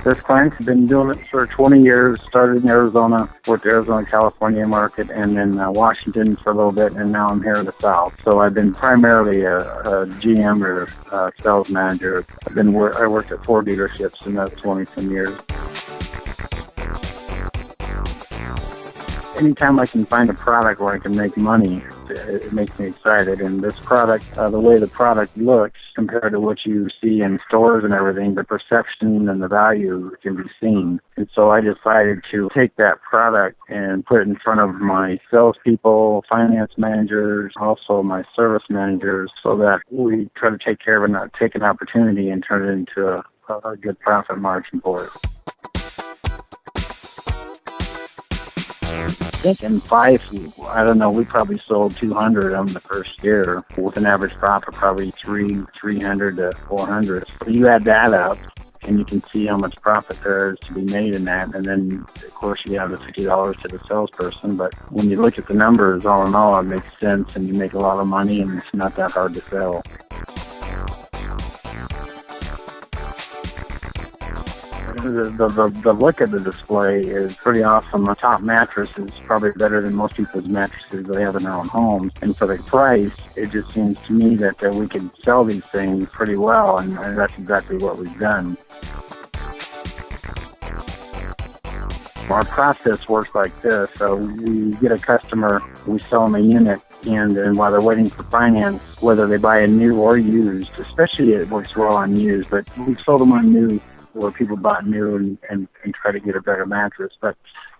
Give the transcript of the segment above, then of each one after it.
This client's been doing it for 20 years, started in Arizona, worked the Arizona, California market, and then Washington for a little bit, and now I'm here in the South. So I've been primarily a GM or a sales manager. I worked at 4 dealerships in those 20-some years. Anytime I can find a product where I can make money, it makes me excited. And this product, the way the product looks compared to what you see in stores and everything, the perception and the value can be seen. And so I decided to take that product and put it in front of my salespeople, finance managers, also my service managers, so that we try to take care of it, not take an opportunity and turn it into a good profit margin for it. I think in 5, I don't know, we probably sold 200 of them the first year with an average profit probably 300 to 400. So you add that up and you can see how much profit there is to be made in that. And then, of course, you have the $50 to the salesperson. But when you look at the numbers, all in all, it makes sense and you make a lot of money and it's not that hard to sell. The look of the display is pretty awesome. The top mattress is probably better than most people's mattresses they have in their own homes. And for the price, it just seems to me that we can sell these things pretty well, and that's exactly what we've done. Our process works like this. So we get a customer, we sell them a unit, and then while they're waiting for finance, whether they buy a new or used, especially it works well on used, but we've sold them on new, where people bought new and try to get a better mattress. But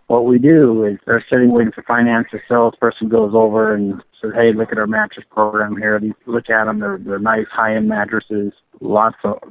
what we do is they're sitting waiting for finance. The salesperson goes over and says, hey, look at our mattress program here. Look at them. They're nice high-end mattresses. Lots of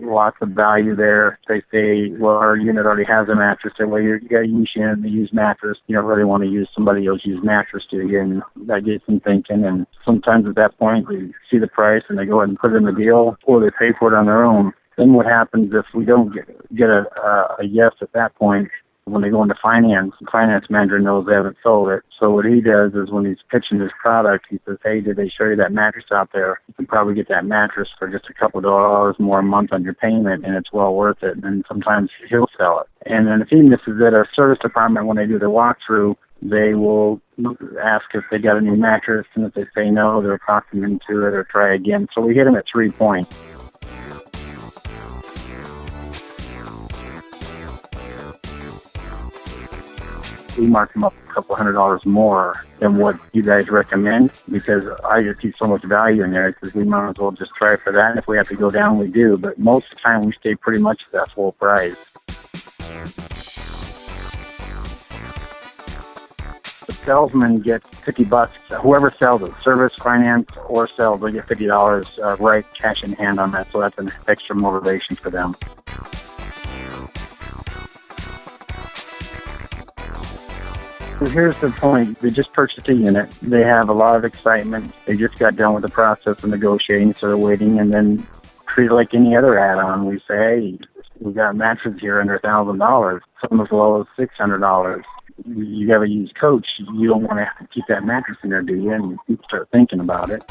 value there. They say, well, our unit already has a mattress. They say, well, you got to use the used mattress. You don't really want to use somebody else's used mattress, do you? And that gets them thinking. And sometimes at that point, they see the price and they go ahead and put it in the deal, or they pay for it on their own. Then what happens if we don't get a yes at that point? When they go into finance, the finance manager knows they haven't sold it. So what he does is when he's pitching his product, he says, hey, did they show you that mattress out there? You can probably get that mattress for just a couple of dollars more a month on your payment, and it's well worth it. And sometimes he'll sell it. And then if he misses it, our service department, when they do their walkthrough, they will ask if they got a new mattress, and if they say no, they'll talk them into it or try again. So we hit them at 3 points. We mark them up a couple $100 more than what you guys recommend, because I just see so much value in there, because we might as well just try for that. And if we have to go down, we do. But most of the time, we stay pretty much at that full price. The salesman gets $50. Whoever sells it, service, finance, or sales, they get $50 right cash in hand on that. So that's an extra motivation for them. Here's the point. They just purchased a unit. They have a lot of excitement. They just got done with the process of negotiating, so they're waiting, and then treat it like any other add-on. We say, hey, we've got mattresses here under $1,000, some as low as $600. You got to use Coach. You don't want to keep that mattress in there, do you? And you start thinking about it.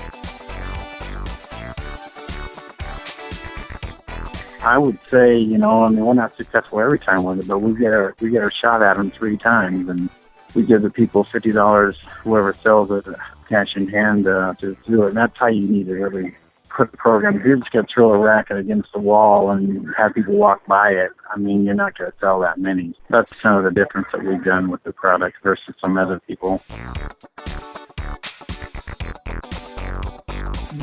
I would say, we're not successful every time with it, but we get our shot at them 3 times, and we give the people $50, whoever sells it, cash in hand to do it. And that's how you need to really put the program. If you're just going to throw a racket against the wall and have people walk by it, you're not going to sell that many. That's kind of the difference that we've done with the product versus some other people.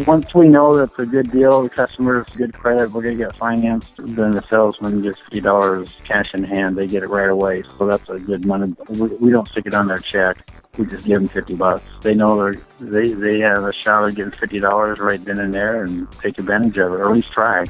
Once we know that it's a good deal, the customer's good credit, we're going to get financed, then the salesman gets $50 cash in hand. They get it right away. So that's a good money. We don't stick it on their check. We just give them $50. They know they have a shot at getting $50 right then and there, and take advantage of it, or at least try.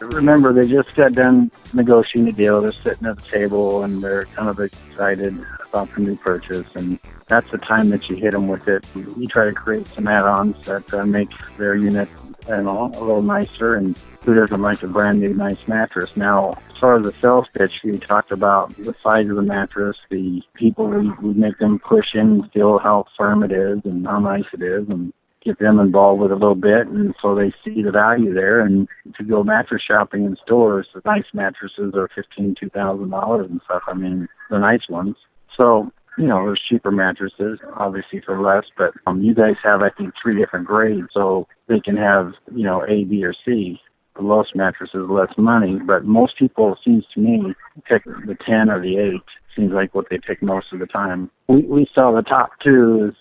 Remember, they just got done negotiating a deal. They're sitting at the table, and they're kind of excited about the new purchase, and that's the time that you hit them with it. You try to create some add-ons that make their unit a little nicer, and who doesn't like a brand new nice mattress? Now, as far as the sales pitch, we talked about the size of the mattress, the people we make them push in and feel how firm it is and how nice it is, and get them involved with a little bit, and so they see the value there. And to go mattress shopping in stores, the nice mattresses are $2,000 and stuff. I mean, the nice ones. So, there's cheaper mattresses, obviously for less, but you guys have, I think, 3 different grades, so they can have, A, B, or C. The lowest mattress is less money, but most people, it seems to me, pick the 10 or the 8. Seems like what they pick most of the time. We sell the top 2,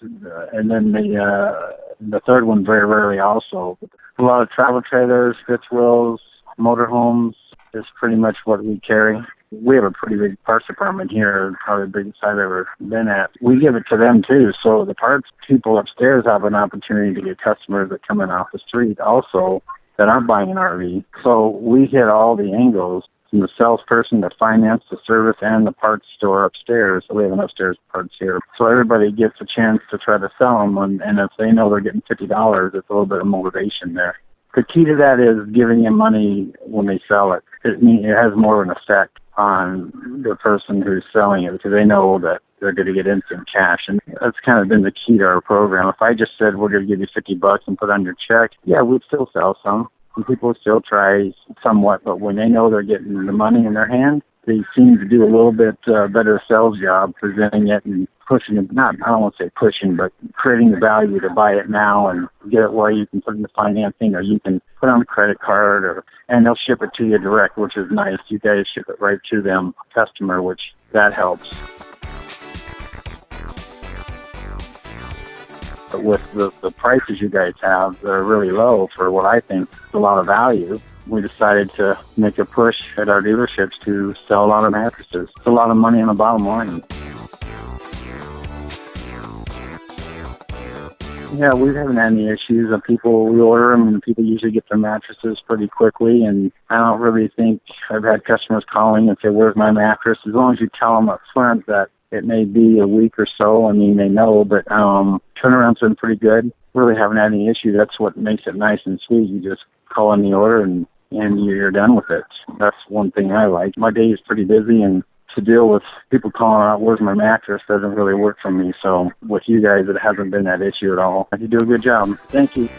and then the third one very rarely also. A lot of travel trailers, fifth wheels, motorhomes is pretty much what we carry. We have a pretty big parts department here, probably the biggest I've ever been at. We give it to them too, so the parts people upstairs have an opportunity to get customers that come in off the street also that aren't buying an RV. So we hit all the angles, from the salesperson, the finance, the service, and the parts store upstairs. So we have an upstairs parts here. So everybody gets a chance to try to sell them, and if they know they're getting $50, it's a little bit of motivation there. The key to that is giving them money when they sell it. It has more of an effect on the person who's selling it because they know that they're going to get instant cash. And that's kind of been the key to our program. If I just said, we're going to give you $50 and put on your check, yeah, we'd still sell some. And people would still try somewhat, but when they know they're getting the money in their hand, they seem to do a little bit better sales job presenting it and pushing it. I don't want to say pushing, but creating the value to buy it now and get it where you can put in the financing or you can put on a credit card and they'll ship it to you direct, which is nice. You guys ship it right to them, customer, which that helps. But with the prices you guys have, they're really low for what I think is a lot of value. We decided to make a push at our dealerships to sell a lot of mattresses. It's a lot of money on the bottom line. Yeah, we haven't had any issues. We order them, and people usually get their mattresses pretty quickly. And I don't really think I've had customers calling and say, "Where's my mattress?" As long as you tell them up front that it may be a week or so. I mean, they know, but turnaround's been pretty good. Really haven't had any issue. That's what makes it nice and sweet. You just call in the order and you're done with it. That's one thing I like. My day is pretty busy, and to deal with people calling out, "Where's my mattress?" doesn't really work for me. So with you guys, it hasn't been that issue at all. You do a good job. Thank you.